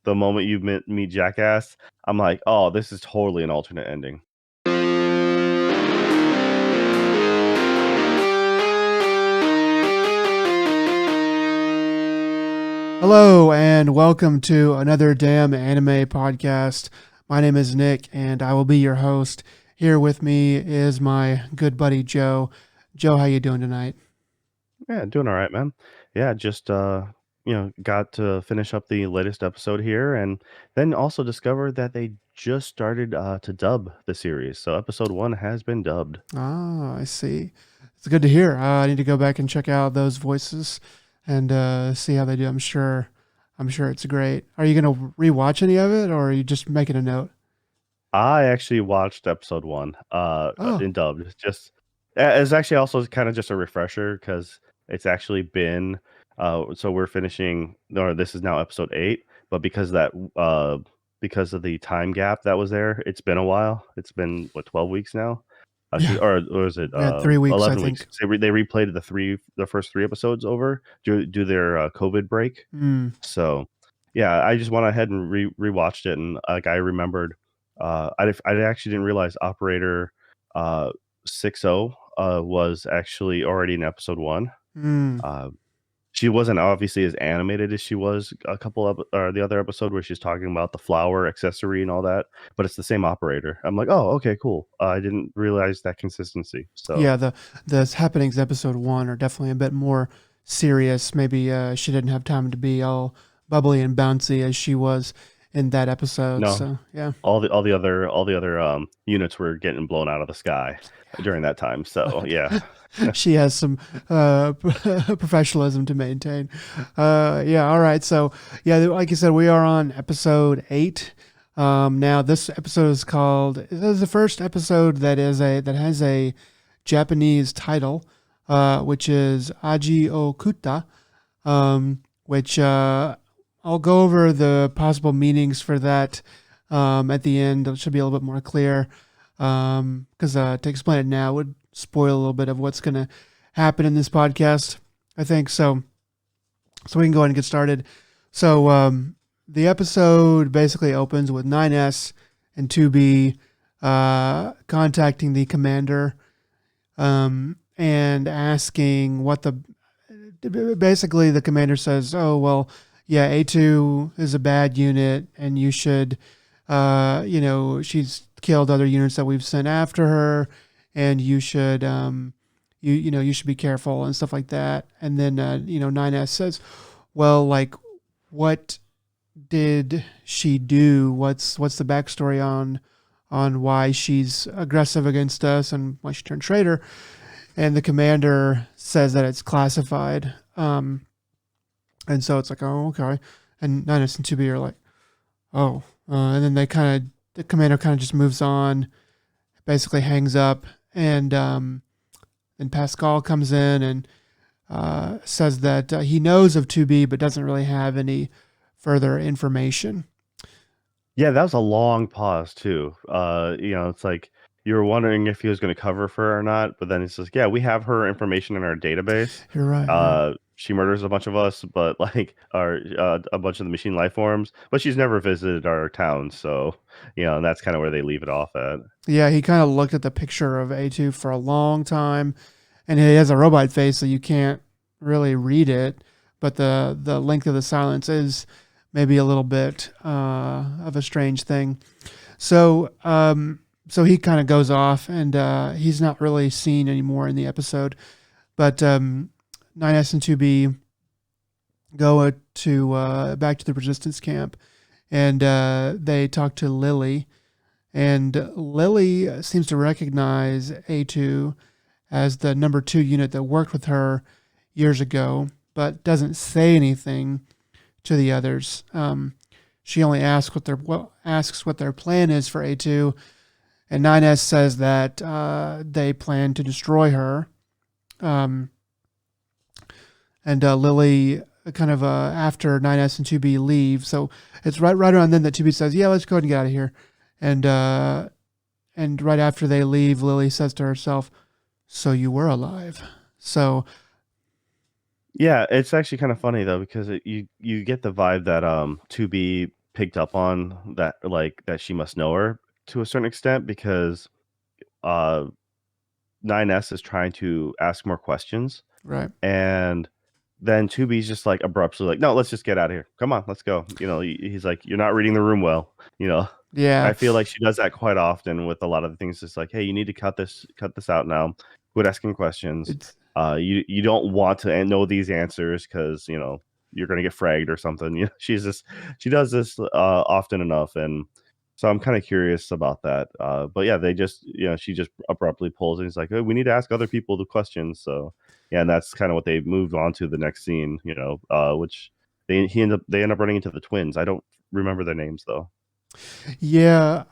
the moment you meet Jackass, I'm like, oh, this is totally an alternate ending. Hello and welcome to another Damn Anime podcast. My name is Nick and I will be your host. Here with me is my good buddy Joe. Joe, how you doing tonight? Yeah, doing all right, man. Yeah, just got to finish up the latest episode here, and then also discovered that they just started to dub the series. So episode 1 has been dubbed. Ah, I see. It's good to hear. I need to go back and check out those voices and see how they do. I'm sure it's great. Are you gonna rewatch any of it, or are you just making a note? I actually watched episode 1 Oh, in dubbed. Just it's actually also kind of just a refresher because it's actually been so we're finishing, or this is now episode 8, but because of the time gap that was there, it's been a while. It's been what, 12 weeks now? yeah. Or is it We had 3 weeks, I 11 weeks? think. They replayed the first 3 episodes over do their COVID break. Mm, So, yeah, I just went ahead and rewatched it, and like I remembered, I actually didn't realize Operator 60 was actually already in episode 1. mm. Uh, she wasn't obviously as animated as she was a couple of or the other episode where she's talking about the flower accessory and all that, but it's the same operator. I'm like, oh, okay, cool. I didn't realize that consistency. So Yeah, the happenings episode one are definitely a bit more serious. Maybe she didn't have time to be all bubbly and bouncy as she was in that episode. no, So yeah, all the other units were getting blown out of the sky during that time. So yeah. she has some professionalism to maintain. Yeah, all right. So yeah, like you said, we are on episode 8. Now this episode is called. This is the first episode that has a Japanese title, which is Aji o Kutta, which I'll go over the possible meanings for that at the end. It should be a little bit more clear because to explain it now would spoil a little bit of what's going to happen in this podcast, I think. So we can go ahead and get started. So the episode basically opens with 9S and 2B contacting the commander and asking what the basically the commander says, oh well, yeah, A2 is a bad unit and you should she's killed other units that we've sent after her, and you should you should be careful and stuff like that. And then 9S says, well, like, what did she do? What's the backstory on why she's aggressive against us and why she turned traitor? And the commander says that it's classified. And so it's like, oh, okay. And 9S and 2B are like, oh. And then the commander kind of just moves on, basically hangs up, and then Pascal comes in and says that he knows of 2B but doesn't really have any further information. Yeah, that was a long pause too. It's like you were wondering if he was going to cover for her or not, but then he says, "Yeah, we have her information in our database. You're right. Yeah. She murders a bunch of us, but like our a bunch of the machine life forms, but she's never visited our town, so and that's kind of where they leave it off at." Yeah, he kind of looked at the picture of A2 for a long time, and he has a robot face, so you can't really read it. But the length of the silence is maybe a little bit of a strange thing. So so he kind of goes off, and he's not really seen anymore in the episode. But 9S and 2B go to back to the resistance camp, and they talk to Lily. And Lily seems to recognize A2 as the number 2 unit that worked with her years ago, but doesn't say anything to the others. She only asks what their plan is for A2, and 9S says that they plan to destroy her. And Lily kind of after 9S and 2B leave, so it's right around then that 2B says, "Yeah, let's go ahead and get out of here." And right after they leave, Lily says to herself, "So you were alive." So Yeah, it's actually kind of funny though because you get the vibe that 2B picked up on that, like that she must know her to a certain extent because uh 9S is trying to ask more questions, Right. and then Tubi's just like abruptly like, no, let's just get out of here. Come on, let's go. He's like, you're not reading the room well. You know, Yeah. I feel like she does that quite often with a lot of the things. It's like, hey, you need to cut this out now. Quit asking questions. It's You don't want to know these answers because you're gonna get fragged or something. She does this often enough, and so I'm kind of curious about that. But yeah, they just she just abruptly pulls and he's like, oh, we need to ask other people the questions. So yeah, and that's kind of what they moved on to the next scene. Which they end up running into the twins. I don't remember their names though. yeah.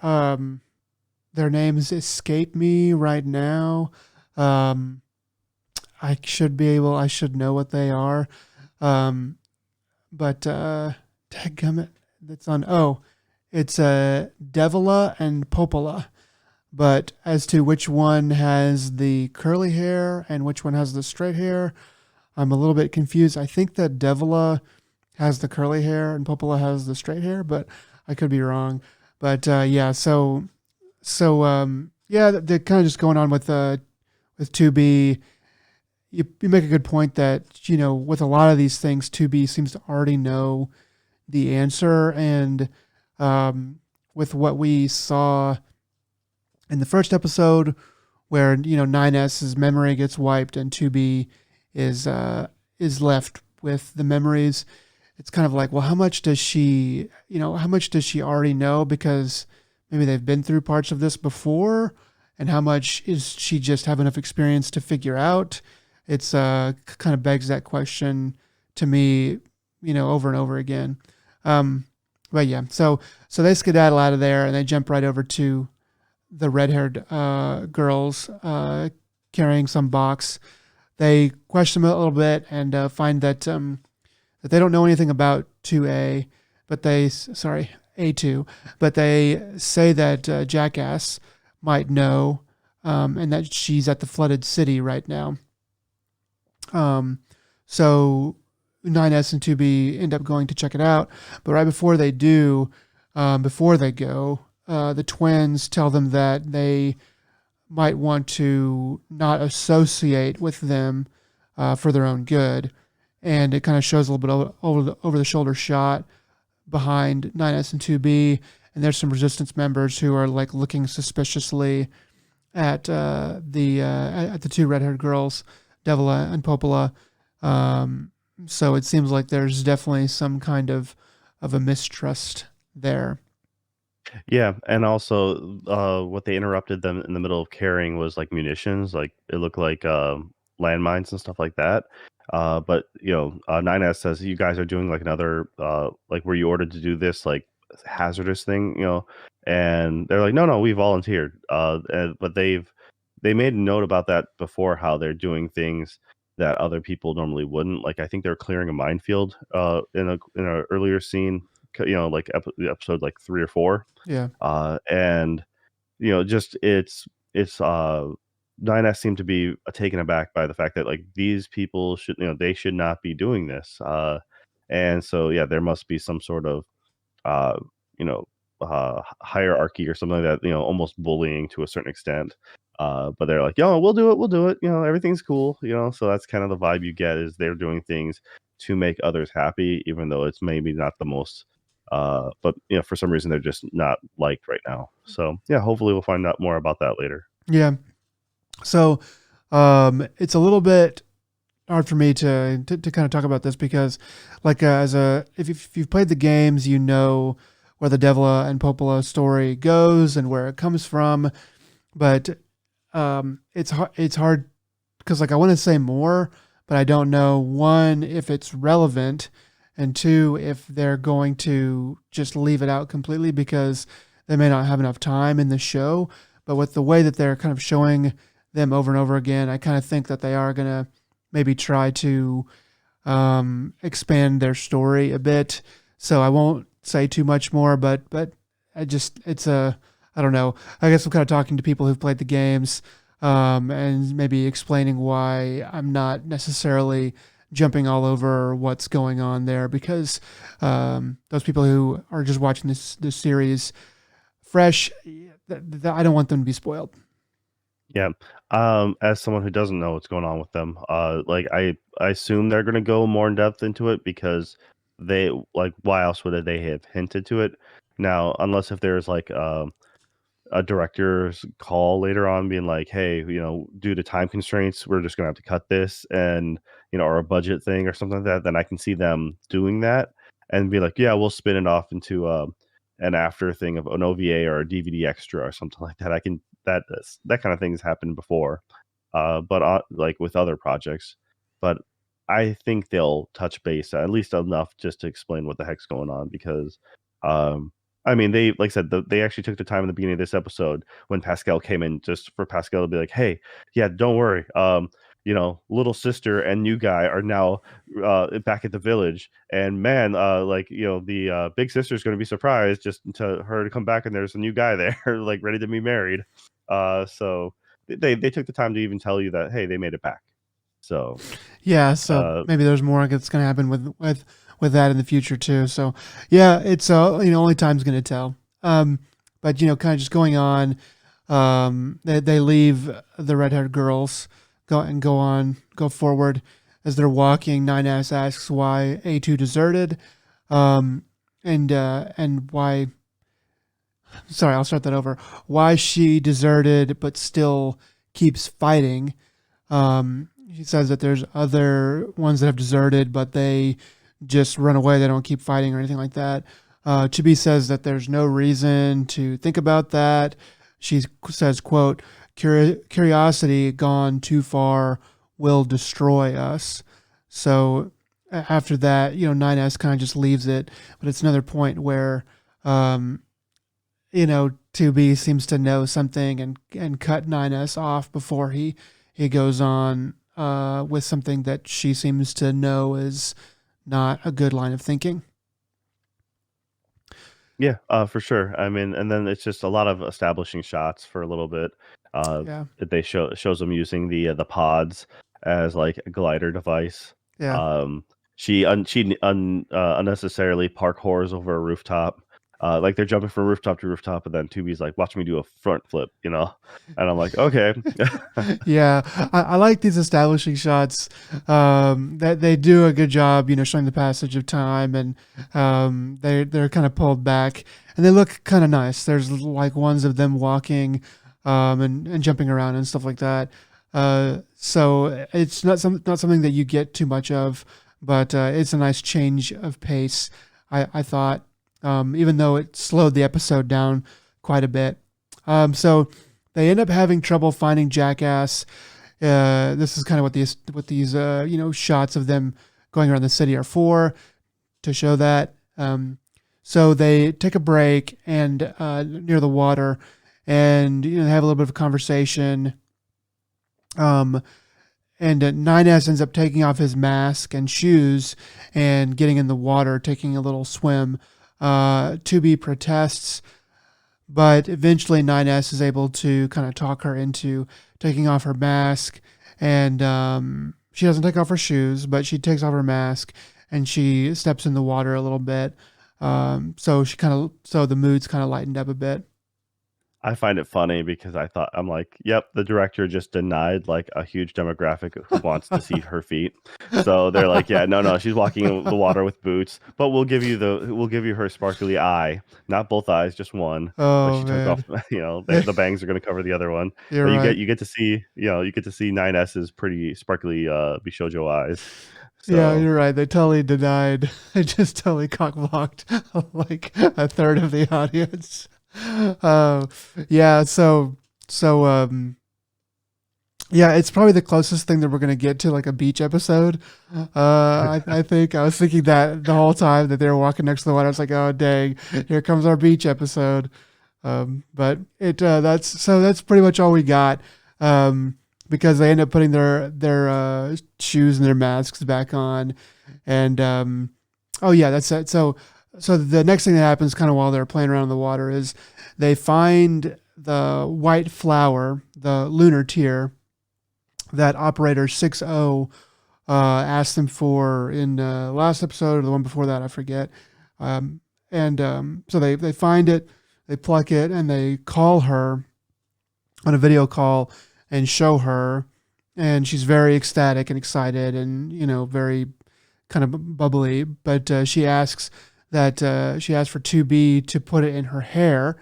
Their names escape me right now. Um, I should know what they are. Um, but dadgummit, that's on. Oh, it's Devila and Popola. But as to which one has the curly hair and which one has the straight hair, I'm a little bit confused. I think that Devila has the curly hair and Popola has the straight hair, but I could be wrong. But yeah, yeah, they're kind of just going on with 2B. You make a good point that with a lot of these things, 2B seems to already know the answer, and with what we saw in the first episode, where 9S's memory gets wiped and 2B is left with the memories. It's kind of like, well, how much does she already know, because maybe they've been through parts of this before, and how much is she just have enough experience to figure out? It's kind of begs that question to me, over and over again. But yeah, so they skedaddle out of there and they jump right over to the red-haired girls carrying some box. They question them a little bit and find that that they don't know anything about 2A, but A2, but they say that Jackass might know, and that she's at the flooded city right now. Um, so 9S and 2B end up going to check it out, but right before they do, before they go, the twins tell them that they might want to not associate with them for their own good, and it kind of shows a little bit over the shoulder shot behind 9S and 2B, and there's some resistance members who are like looking suspiciously at the two red-haired girls, Devila and Popola. So it seems like there's definitely some kind of a mistrust there. Yeah, and also, what they interrupted them in the middle of carrying was like munitions. Like it looked like landmines and stuff like that. But 9S says you guys are doing like another like were you ordered to do this like hazardous thing, and they're like, no, no, we volunteered. But they made a note about that before, how they're doing things that other people normally wouldn't. Like I think they're clearing a minefield in a earlier scene, like episode like 3 or 4, Yeah. and just it's 9S seemed to be taken aback by the fact that like these people should they should not be doing this, and so yeah, there must be some sort of uh, you know hierarchy or something like that, almost bullying to a certain extent. But they're like, yo, we'll do it, everything's cool, so that's kind of the vibe you get, is they're doing things to make others happy, even though it's maybe not the most but for some reason they're just not liked right now. So yeah, hopefully we'll find out more about that later. Yeah. So it's a little bit hard for me to kind of talk about this because, like, if you've played the games, you know where the Devila and Popola story goes and where it comes from. But it's hard because, like, I want to say more, but I don't know, one, if it's relevant, and two, if they're going to just leave it out completely because they may not have enough time in the show. But with the way that they're kind of showing them over and over again, I kind of think that they are going to maybe try to expand their story a bit. So I won't say too much more, but I don't know. I guess I'm kind of talking to people who've played the games, and maybe explaining why I'm not necessarily jumping all over what's going on there because those people who are just watching this series fresh, I don't want them to be spoiled. Yeah. As someone who doesn't know what's going on with them, like I assume they're gonna go more in depth into it because they like why else would they have hinted to it? Now, unless if there's like a director's call later on being like, "Hey, due to time constraints, we're just gonna have to cut this," and or a budget thing or something like that, then I can see them doing that and be like, "Yeah, we'll spin it off into an after thing of an OVA or a DVD extra or something like that." I can that kind of thing has happened before, but like with other projects, but I think they'll touch base at least enough just to explain what the heck's going on because um I mean, they like I said, they actually took the time in the beginning of this episode when Pascal came in just for Pascal to be like, "Hey, yeah, don't worry. Little sister and new guy are now back at the village, and man, the big sister is going to be surprised just to her to come back and there's a new guy there, like ready to be married." So they took the time to even tell you that, hey, they made it back. So Yeah, so uh, maybe there's more that's going to happen with that in the future too. So yeah, it's only time's going to tell. But kind of just going on, they leave the red-haired girls go forward as they're walking. Nine S asks why A2 deserted, um, and why. Sorry, I'll start that over. Why she deserted but still keeps fighting. He says that there's other ones that have deserted, but they just run away. They don't keep fighting or anything like that. Chibi says that there's no reason to think about that. She says, quote, curiosity gone too far will destroy us. So after that, 9S kind of just leaves it. But it's another point where, um, 2B seems to know something and cut 9S off before he goes on with something that she seems to know is not a good line of thinking. Yeah, for sure. I mean, and then it's just a lot of establishing shots for a little bit. Yeah. That they shows them using the pods as like a glider device. Yeah. Um, she unnecessarily parkours over a rooftop. Like they're jumping from rooftop to rooftop, and then Tubi's like, "Watch me do a front flip," and I'm like, "Okay." Yeah, I like these establishing shots. That they do a good job, showing the passage of time, and they're kind of pulled back, and they look kind of nice. There's like ones of them walking, and jumping around and stuff like that. So it's not something that you get too much of, but it's a nice change of pace. I thought, even though it slowed the episode down quite a bit. So they end up having trouble finding Jackass. This is kind of what these shots of them going around the city are for, to show that. So they take a break and near the water, and they have a little bit of a conversation. Um, and 9S ends up taking off his mask and shoes and getting in the water, taking a little swim. 2B protests, but eventually 9S is able to kind of talk her into taking off her mask. And she doesn't take off her shoes, but she takes off her mask and she steps in the water a little bit. So the mood's kind of lightened up a bit. I find it funny because I'm like, yep, the director just denied like a huge demographic who wants to see her feet. So they're like, yeah, no, no, she's walking in the water with boots, but we'll give you her sparkly eye, not both eyes, just one. But Oh she took off, man. the bangs are going to cover the other one. You're But right. you get to see, you get to see 9S's pretty sparkly Bishojo eyes. Yeah, So you're right. They totally denied. They just totally cockblocked like a third of the audience. Uh, yeah. Yeah, it's probably the closest thing that we're gonna get to like a beach episode. I think I was thinking that the whole time that they were walking next to the water. I was like, oh dang, here comes our beach episode. But that's pretty much all we got. Because they end up putting their shoes and their masks back on, and oh yeah, that's it. So the next thing that happens, kind of while they're playing around in the water, is they find the white flower, the lunar tear that operator 60 asked them for in last episode or the one before that, I forget. And so they find it, they pluck it, and they call her on a video call and show her, and she's very ecstatic and excited, and very kind of bubbly. But she asked for 2B to put it in her hair,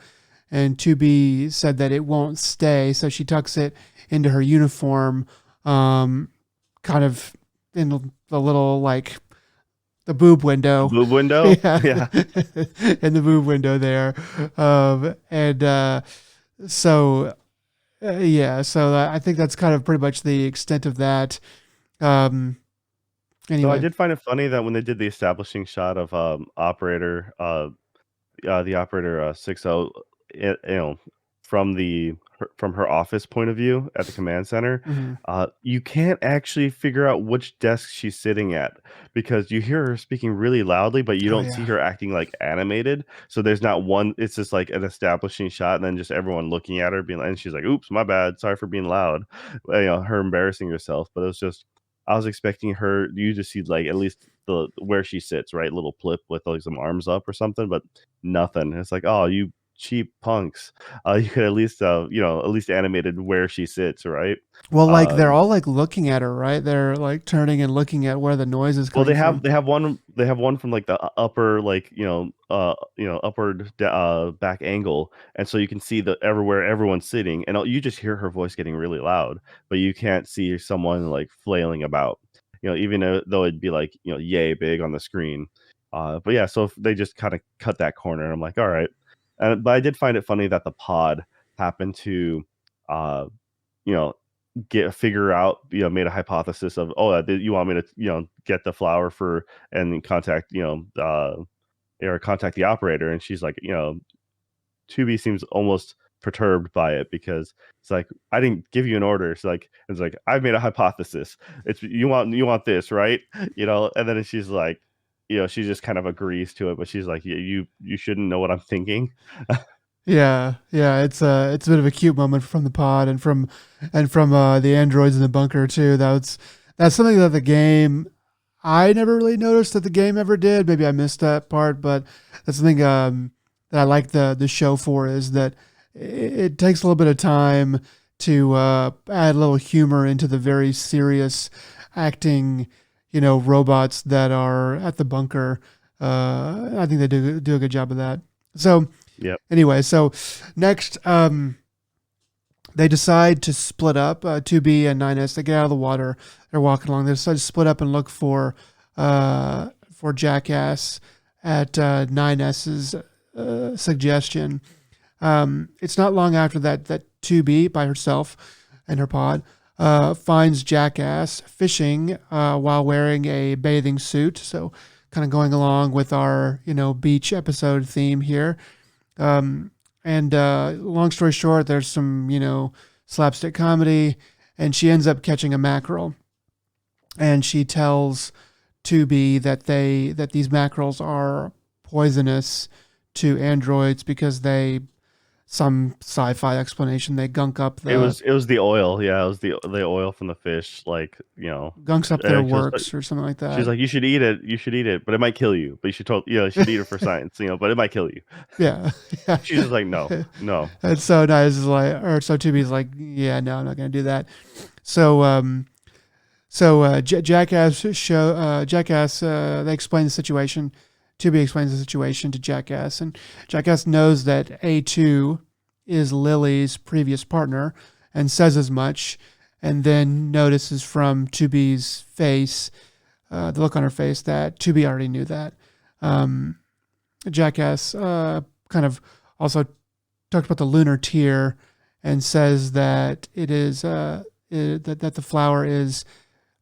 and 2B said that it won't stay, so she tucks it into her uniform, kind of in the little like the boob The window. boob window. Yeah, Yeah. in the boob window there, and so yeah, so I think that's kind of pretty much the extent of that. Um, So I anyway. did find it funny that when they did the establishing shot of operator the operator 60, from from her office point of view at the command center, Mhm. you can't actually figure out which desk she's sitting at because you hear her speaking really loudly, but you Oh don't see yeah. her acting like animated. So there's not one. It's just like an establishing shot, and then just everyone looking at her, being like, and she's like, "Oops, my bad. Sorry for being loud." Her embarrassing herself. But it was just, I was expecting you to see like at least the where she sits, right, little plip with like some arms up or something, but nothing. It's like, oh, you cheap punks. You could at least, at least animated where she sits, right? Well, like they're Um, all like looking at her, right? They're like turning and looking at where the noise is well, coming from. they have one from like the upper, like upward back angle, and so you can see the everywhere everyone's sitting, and you just hear her voice getting really loud, but you can't see someone like flailing about. Even though it'd be like yay big on the screen. But yeah, so if they just kind of cut that corner, I'm like, all right. But I did find it funny that the pod happened to, uh, you know, figure out, made a hypothesis of, oh, you want me to, get the flower for and then contact, or contact the operator, and she's like, 2B seems almost perturbed by it because it's like, I didn't give you an order. It's like I've made a hypothesis. It's you want this, right? And then she's like, she just kind of agrees to it, but she's like, you shouldn't know what I'm thinking. Yeah, yeah, it's a bit of a cute moment from the pod and from the androids in the bunker too. That's something that the game I never really noticed that the game ever did. Maybe I missed that part, but that's something that I like the show for is that it takes a little bit of time to add a little humor into the very serious acting, robots that are at the bunker. I think they do a good job of that. So Yep. anyway, so next, they decide to split up. 2B and 9S, they get out of the water. They're walking along. They decide to split up and look for Jackass at 9S's suggestion. It's not long after that 2B by herself and her pod finds Jackass fishing while wearing a bathing suit. So kind of going along with our beach episode theme here. Um, and long story short, there's some, slapstick comedy, and she ends up catching a mackerel. And she tells 2B that these mackerels are poisonous to androids because some sci-fi explanation, they It was the oil. Yeah, it was the oil from the fish. Like, gunks up their she was, works or something like she's that. like, you should eat it. You should eat it, but it might kill you. But you should eat it for science. But it might kill you. Yeah, yeah. She's just like, no, no. And so nice is like, or so 2B's like, yeah, no, I'm not gonna do that. So Jackass, they explain the situation. 2B explains the situation to Jackass, and Jackass knows that A2 is Lily's previous partner and says as much, and then notices from 2B's face, the look on her face, that 2B already knew that. Um, Jackass kind of also talked about the lunar tear and says that it is that the flower is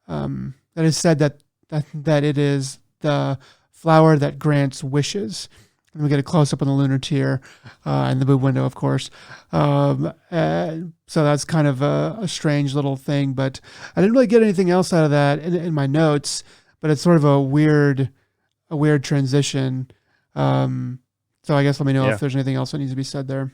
that is said that it is the flower that grants wishes. And we get a close up on the lunar tear and the boob window, of course. So that's kind of a strange little thing, but I didn't really get anything else out of that in my notes. But it's sort of a weird transition. So I guess let me know if Yeah. there's anything else that needs to be said there.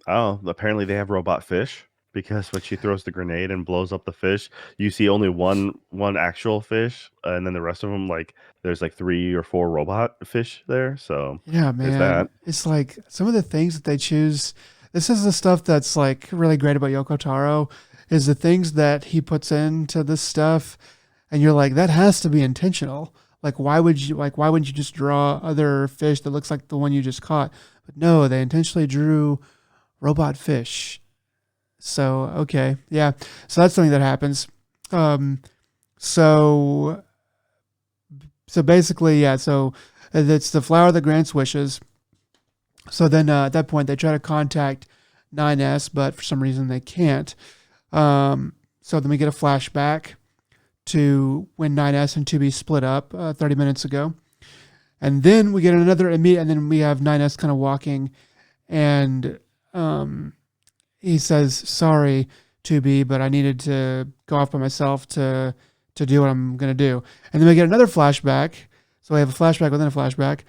Oh, apparently they have robot fish. because when she throws the grenade and blows up the fish, you see only one actual fish, and then the rest of them like there's like 3 or 4 robot fish there. So Yeah, there's man. that. It's like some of the things that they choose. This is the stuff that's like really great about Yoko Taro is the things that he puts into this stuff and you're like that has to be intentional. Like why wouldn't you just draw other fish that looks like the one you just caught? But no, they intentionally drew robot fish. So, okay. Yeah. So that's something that happens. Um so so basically, yeah, so it's the flower that grants wishes. So then at that point, they try to contact 9S, but for some reason they can't. So then we get a flashback to when 9S and 2B split up 30 minutes ago. And then we get another immediate, and then we have 9S kind of walking, and um, he says, "Sorry, 2B, but I needed to go off by myself to do what I'm gonna do." And then we get another flashback. So we have a flashback within a flashback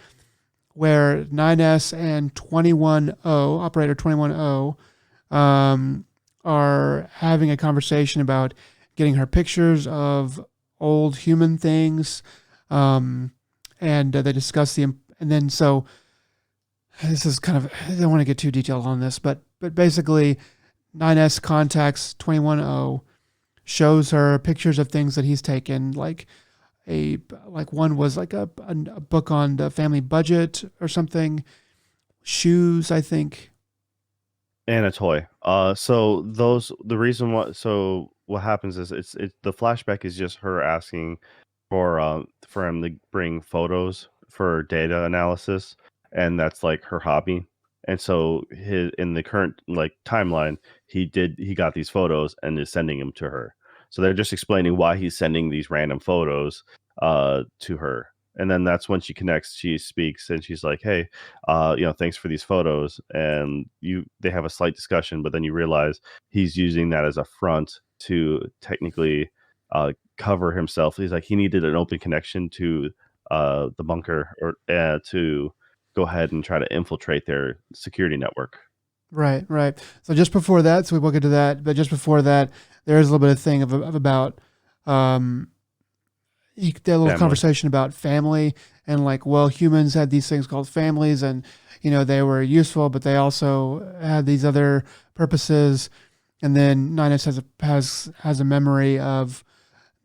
where 9S and 21O, operator 21O, are having a conversation about getting her pictures of old human things. Um, and they discuss and then so this is kind of, I don't want to get too detailed on this, but basically 9S contacts 21O, shows her pictures of things that he's taken, a like one was like a book on the family budget or something, shoes, I think. And a toy. So those the reason what so what happens is the flashback is just her asking for him to bring photos for data analysis, and that's like her hobby. And so his in the current like timeline, he got these photos and is sending them to her. So they're just explaining why he's sending these random photos to her. And then that's when she connects, she speaks and she's like, "Hey, thanks for these photos." And they have a slight discussion, but then you realize he's using that as a front to technically cover himself. He's like he needed an open connection to the bunker or to go ahead and try to infiltrate their security network. Right, right. So just before that, so we will get to that, but just before that, there is a little bit of thing of about um, a little Family. conversation about family and like, well, humans had these things called families, and they were useful, but they also had these other purposes. And then Ninus has a memory of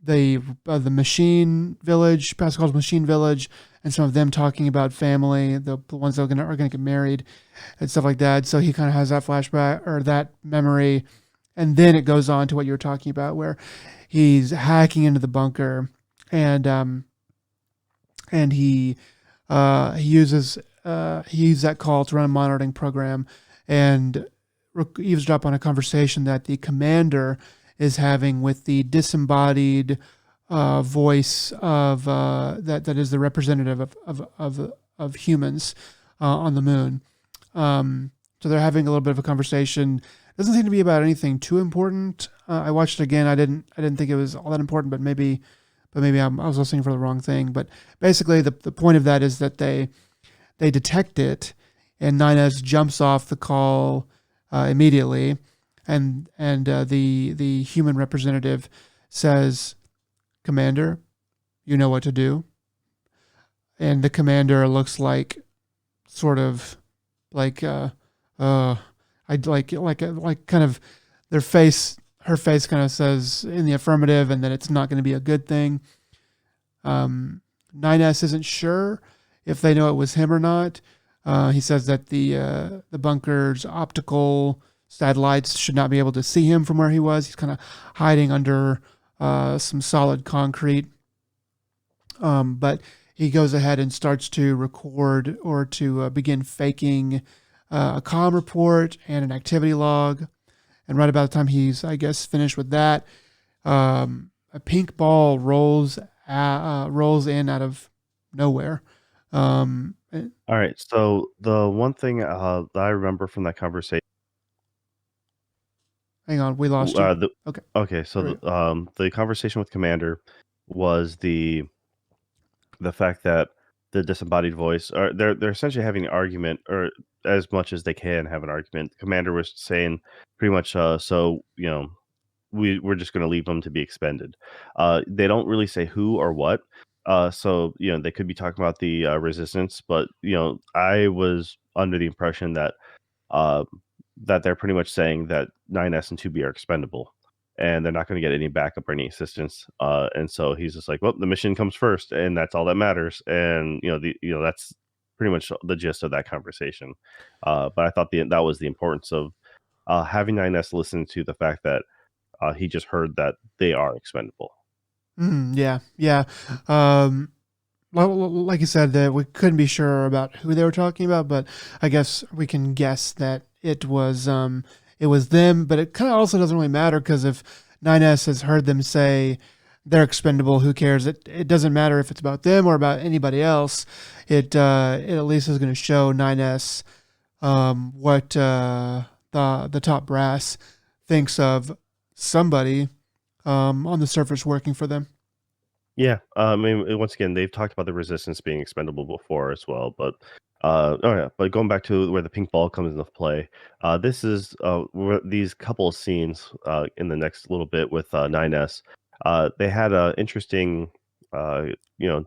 the machine village, Pascal's machine village, and some of them talking about family, the ones that are gonna get married and stuff like that. So he kind of has that flashback or that memory, and then it goes on to what you were talking about, where he's hacking into the bunker, and he uses that call to run a monitoring program, and eavesdrop on a conversation that the commander is having with the disembodied voice of that is the representative of humans on the moon. So they're having a little bit of a conversation. Doesn't seem to be about anything too important. I watched it again. I didn't think it was all that important, but maybe I was listening for the wrong thing. But basically, the point of that is that they detect it, and 9S jumps off the call immediately, and the human representative says, "Commander, you know what to do." And the commander looks like sort of like I like kind of their face. Her face kind of says in the affirmative, and that it's not going to be a good thing. 9S isn't sure if they know it was him or not. He says that the bunker's optical satellites should not be able to see him from where he was. He's kind of hiding under some solid concrete. But he goes ahead and starts to record or to begin faking a comm report and an activity log. And right about the time he's, I guess, finished with that, a pink ball rolls in out of nowhere. Eh, All right. So the one thing that I remember from that conversation, hang on, we lost you. the Okay, okay, so there we go. the conversation with Commander was the fact that the disembodied voice, or they're essentially having an argument, or as much as they can have an argument. The commander was saying pretty much, so we're just going to leave them to be expended. They don't really say who or what. So they could be talking about the resistance, but I was under the impression that uh, they're pretty much saying that 9S and 2B are expendable, and they're not going to get any backup or any assistance. And so he's just like, well, the mission comes first, and that's all that matters. And that's pretty much the gist of that conversation. But I thought that was the importance of having 9S listen to the fact that he just heard that they are expendable. Yeah, yeah. Um, like you said, that we couldn't be sure about who they were talking about, but I guess we can guess that it was them. But it kind of also doesn't really matter because if 9S has heard them say they're expendable, who cares? It doesn't matter if it's about them or about anybody else. It at least is going to show 9S what the top brass thinks of somebody on the surface working for them. Yeah, I mean, once again, they've talked about the resistance being expendable before as well, but oh yeah, but going back to where the pink ball comes into play, this is where these couple of scenes in the next little bit with 9S. They had a interesting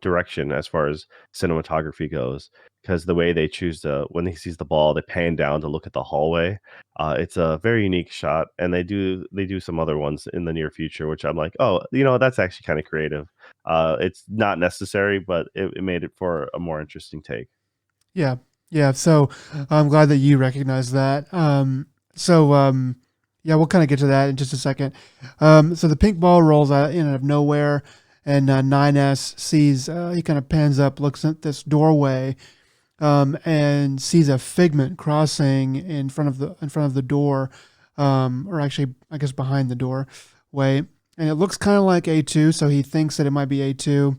direction as far as cinematography goes, because the way they choose to, when he sees the ball, they pan down to look at the hallway. It's a very unique shot, and they do some other ones in the near future, which I'm like, oh, that's actually kind of creative. It's not necessary, but it made it for a more interesting take. Yeah, yeah. So I'm glad that you recognize that. Yeah, we'll kind of get to that in just a second. So the pink ball rolls out in out of nowhere, and 9S sees. He kind of pans up, looks at this doorway, and sees a figment crossing in front of the door, or actually, I guess behind the doorway, and it looks kind of like A2. So he thinks that it might be A2.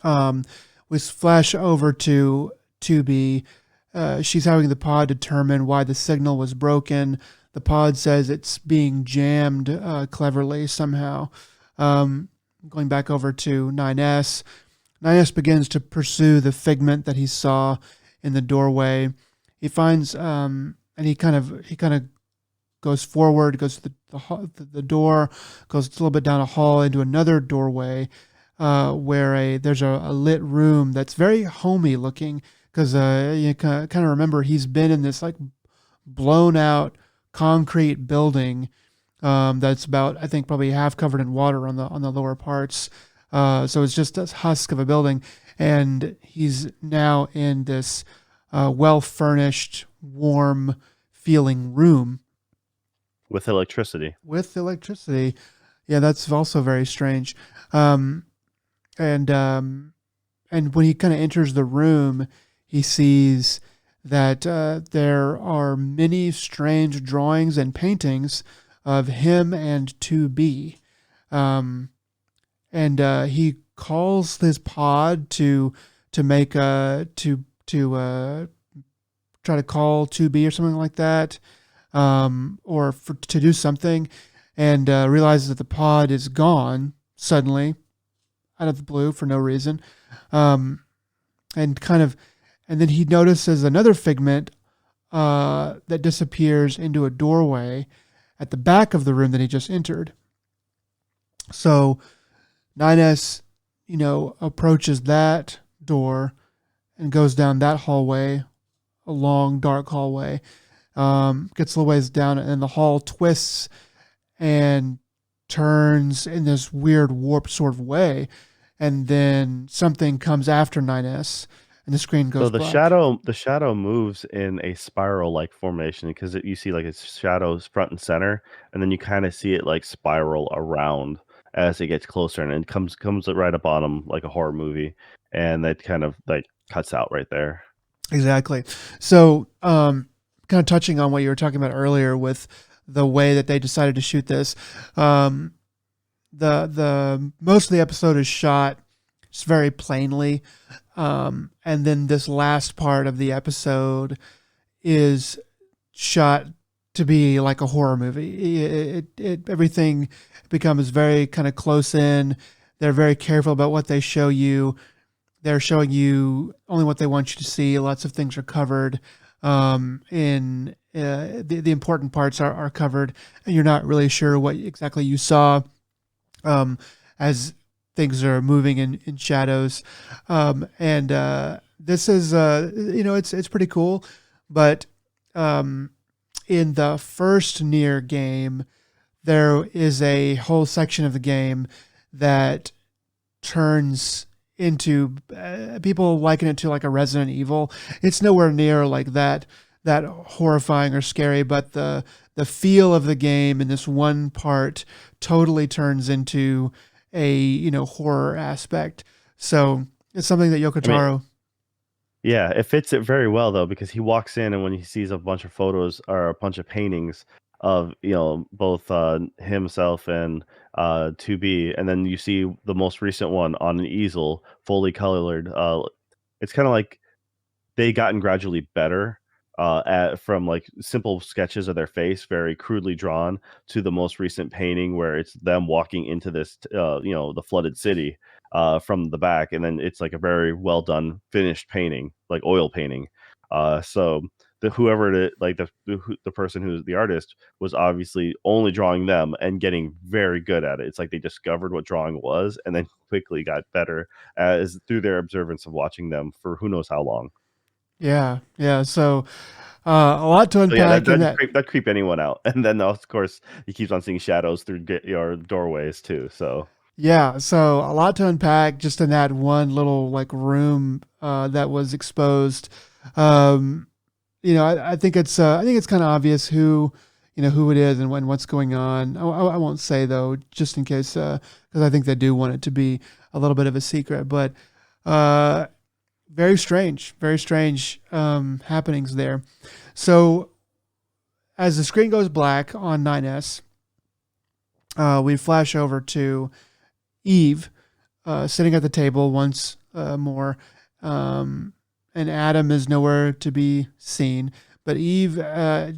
Um, we flash over to 2B. She's having the pod determine why the signal was broken. The pod says it's being jammed cleverly somehow. Um, Going back over to 9S. 9S begins to pursue the figment that he saw in the doorway. He finds and he kind of goes forward, goes to the door, goes a little bit down a hall into another doorway, where there's a lit room that's very homey looking because you kind of remember he's been in this like blown out concrete building that's about, I think, probably half covered in water on the lower parts. So it's just a husk of a building, and he's now in this well furnished, warm feeling room With electricity. with electricity. Yeah, that's also very strange. Um, and and when he kind of enters the room, he sees that there are many strange drawings and paintings of him and 2B. Um, and he calls his pod to make to try to call 2B or something like that, to do something, and realizes that the pod is gone suddenly out of the blue for no reason, um, and and then he notices another figment that disappears into a doorway at the back of the room that he just entered. So 9S, approaches that door and goes down that hallway, a long dark hallway. Gets a little ways down, and the hall twists and turns in this weird warped sort of way, and then something comes after 9S, and the screen So goes the black. shadow moves in a spiral like formation, because you see like its shadows front and center, and then you kind of see it like spiral around as it gets closer, and it comes right up on him like a horror movie, and that kind of like cuts out right there. Exactly. So, kind of touching on what you were talking about earlier with the way that they decided to shoot this, um, the most of the episode is shot just very plainly, and then this last part of the episode is shot to be like a horror movie. Everything becomes very kind of close in. They're very careful about what they show you. they're showing you only what they want you to see. Lots of things are covered. In the important parts are covered, and you're not really sure what exactly you saw um, as things are moving in shadows. And this is, it's pretty cool. But um, in the first Nier game, there is a whole section of the game that turns into people liken it to like a Resident Evil. It's nowhere near like that horrifying or scary, but the feel of the game in this one part totally turns into a horror aspect. So it's something that Yoko I mean, Taro. yeah, it fits it very well though because he walks in and when he sees a bunch of photos or a bunch of paintings of both himself and 2B, and then you see the most recent one on an easel, fully colored. It's kind of like they gotten gradually better from like simple sketches of their face, very crudely drawn, to the most recent painting where it's them walking into this, the flooded city from the back, and then it's like a very well done finished painting, like oil painting. So the whoever it, like the person who's the artist was obviously only drawing them and getting very good at it. It's like they discovered what drawing was and then quickly got better as through their observance of watching them for who knows how long. Yeah, yeah. So a lot to So yeah, that unpack in that that. creep that creep anyone out, and then of course he keeps on seeing shadows through your doorways too. So Yeah, so a lot to unpack just in that one little like room that was exposed. Um, I think it's kind of obvious who it is and when what's going on. I won't say though, just in case, because I think they do want it to be a little bit of a secret. But uh, very strange happenings there. So as the screen goes black on 9S, we flash over to Eve sitting at the table once more. Um, and Adam is nowhere to be seen. But Eve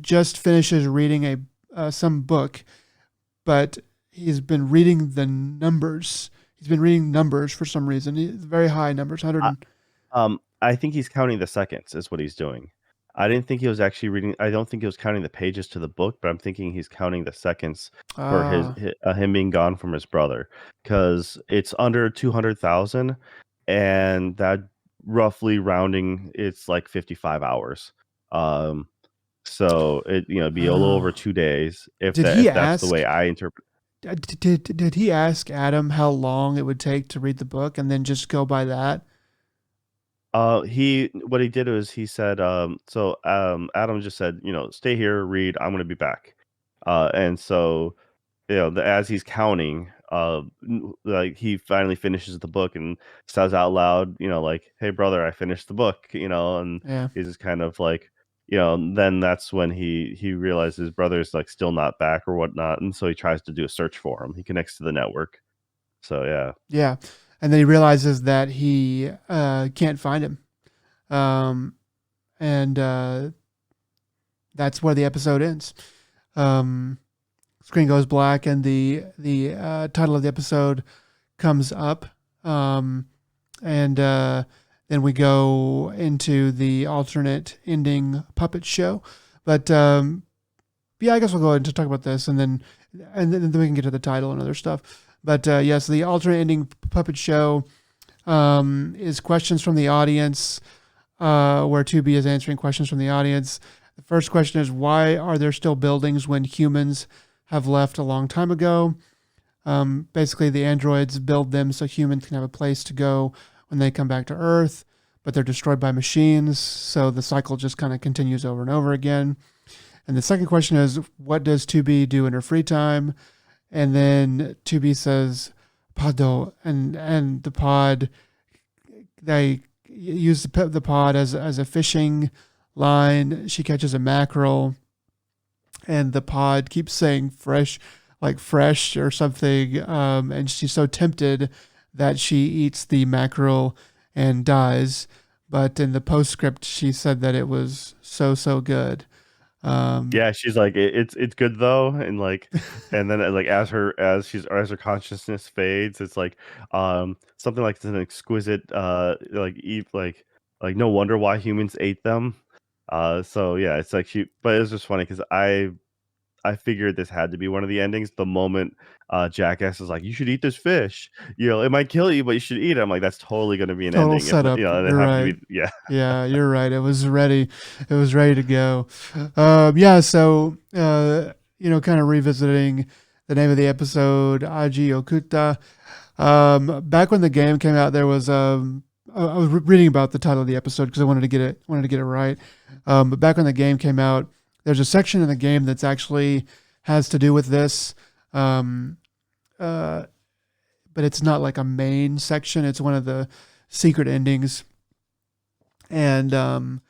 just finishes reading some book, but he's been reading the numbers. He's been reading numbers for some reason. Very high numbers, 100. I think he's counting the seconds is what he's doing. I didn't think he was actually reading. I don't think he was counting the pages to the book, but I'm thinking he's counting the seconds for him being gone from his brother because it's under 200,000, and that roughly rounding it's like 55 hours. Um, so it'd be a little over Oh. 2 days Did he if that's the ask? way I interpret. Did he ask Adam how long it would take to read the book and then just go by that? He what he did was he said, Adam just said, stay here, read. I'm gonna be back. And so as he's counting, like he finally finishes the book and says out loud, like, "Hey brother, I finished the book," and Yeah, he's just kind of like, then that's when he realizes his brother's like still not back or whatnot, and so he tries to do a search for him. He connects to the network. So yeah. yeah. And then he realizes that he can't find him. Um, and that's where the episode ends. Um, Screen goes black, and the title of the episode comes up. Um, and then we go into the alternate ending puppet show. But yeah, I guess we'll go ahead and talk about this, and then we can get to the title and other stuff. But yes, the alternate ending puppet show is questions from the audience, where 2B is answering questions from the audience. The first question is, why are there still buildings when humans have left a long time ago? Basically, the androids build them so humans can have a place to go when they come back to Earth, but they're destroyed by machines, so the cycle just kind of continues over and over again. And the second question is, what does 2B do in her free time? And then 2B says, Podo, and the pod, they use the pod as a fishing line. She catches a mackerel, and the pod keeps saying fresh, like fresh or something. And she's so tempted that she eats the mackerel and dies. But in the postscript, she said that it was so good. Yeah, she's like it's good though, and like, and then like as her consciousness fades, it's something like it's an exquisite like eat like no wonder why humans ate them. So yeah, it's like she, but it's just funny because I figured this had to be one of the endings. The moment Jackass is like, "You should eat this fish," it might kill you, but you should eat it. I'm like, that's totally gonna be an Total ending. If setup. and it You're happened to right. be, yeah. Yeah, you're right. It was ready. It was ready to go. Yeah. So, kind of revisiting the name of the episode, Aji Okuta. Back when the game came out, there was I was reading about the title of the episode because I wanted to get it right. But back when the game came out, there's a section in the game that's actually has to do with this. Um, uh, but it's not like a main section. It's one of the secret endings, and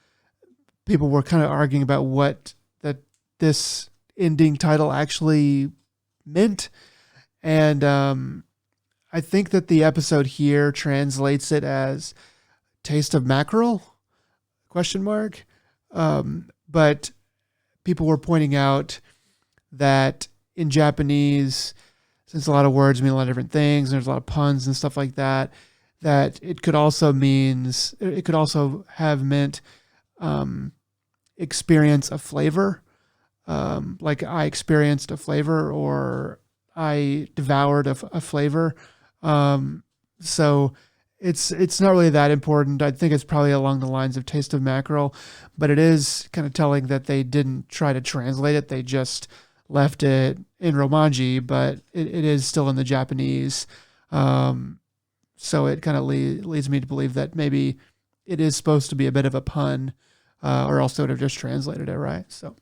people were kind of arguing about what that this ending title actually meant, and I think that the episode here translates it as "taste of mackerel?" question mark. But people were pointing out that in Japanese, since a lot of words mean a lot of different things, and there's a lot of puns and stuff like that, that it could also have meant um, experience a flavor, like I experienced a flavor or I devoured a flavor. Um, so it's not really that important. I think it's probably along the lines of taste of mackerel, but it is kind of telling that they didn't try to translate it. They just left it in Romanji, but it is still in the Japanese. Um, so it kind of leads me to believe that maybe it is supposed to be a bit of a pun, or else they would have just translated it right. So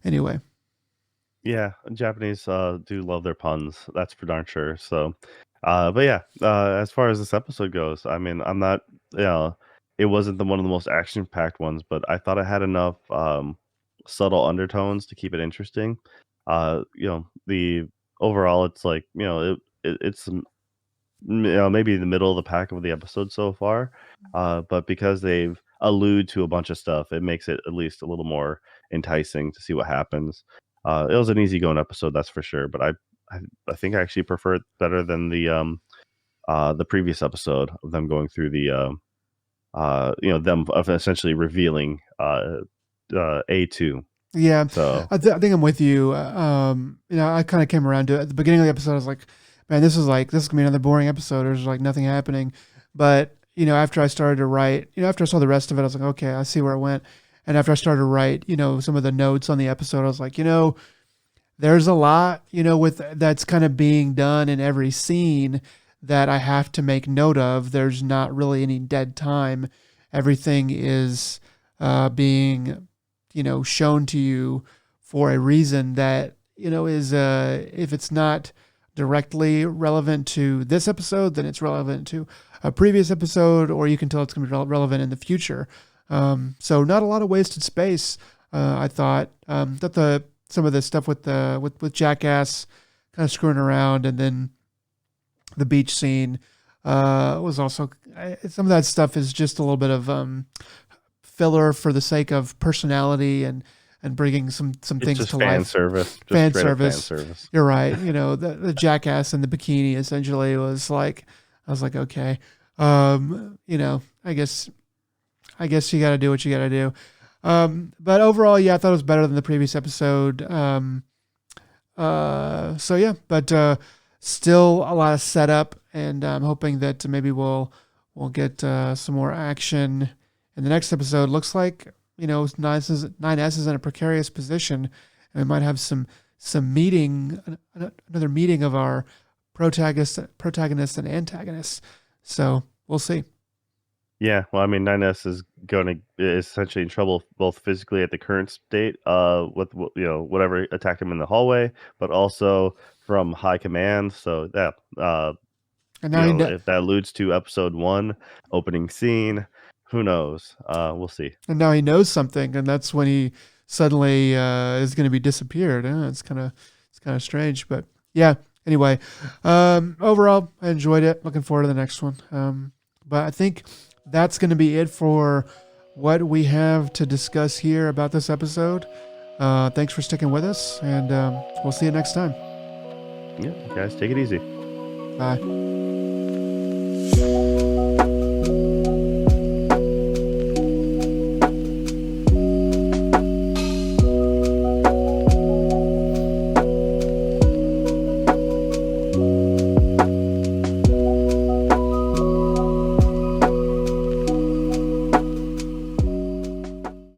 anyway, Yeah, Japanese do love their puns. That's for darn sure. So, but yeah, as far as this episode goes, I mean, I'm not, it wasn't one of the most action-packed ones, but I thought it had enough subtle undertones to keep it interesting. The overall, it's like, it's maybe the middle of the pack of the episode so far. But because they've allude to a bunch of stuff, it makes it at least a little more enticing to see what happens. It was an easygoing episode, that's for sure. But I, I think I actually prefer it better than the previous episode of them going through them of essentially revealing A2. yeah, So I think I'm with you. I kind of came around to it at the beginning of the episode. I was like, man, this is gonna be another boring episode. There's like nothing happening. But after I started to write, after I saw the rest of it, I was like, okay, I see where it went. And after I started to write, some of the notes on the episode, I was like, there's a lot, with that's kind of being done in every scene that I have to make note of. There's not really any dead time. Everything is being, shown to you for a reason that, is if it's not directly relevant to this episode, then it's relevant to a previous episode, or you can tell it's going to be relevant in the future. So not a lot of wasted space. I thought that the some of the stuff with with Jackass kind of screwing around, and then the beach scene was also some of that stuff is just a little bit of filler for the sake of personality and bringing some it's things just to fan life. service, just Fan straight up fan service. service. You're right. The Jackass and the bikini essentially was like, I was like, okay, I guess you got to do what you got to do. But overall, yeah, I thought it was better than the previous episode. So yeah, but still a lot of setup, and I'm hoping that maybe we'll get some more action in the next episode. Looks like 9S is in a precarious position, and we might have another meeting of our protagonist and antagonist. So we'll see. Yeah, well, I mean, 9S is is essentially in trouble both physically at the current state, with whatever attacked him in the hallway, but also from high command. So yeah, And now if that alludes to episode one opening scene, who knows? We'll see. he knows something, and that's when he suddenly is going to be disappeared. It's kind of strange, but yeah. Anyway, overall, I enjoyed it. Looking forward to the next one. But I think that's going to be it for what we have to discuss here about this episode. Thanks for sticking with us, and we'll see you next time. Yeah, guys, take it easy. Bye.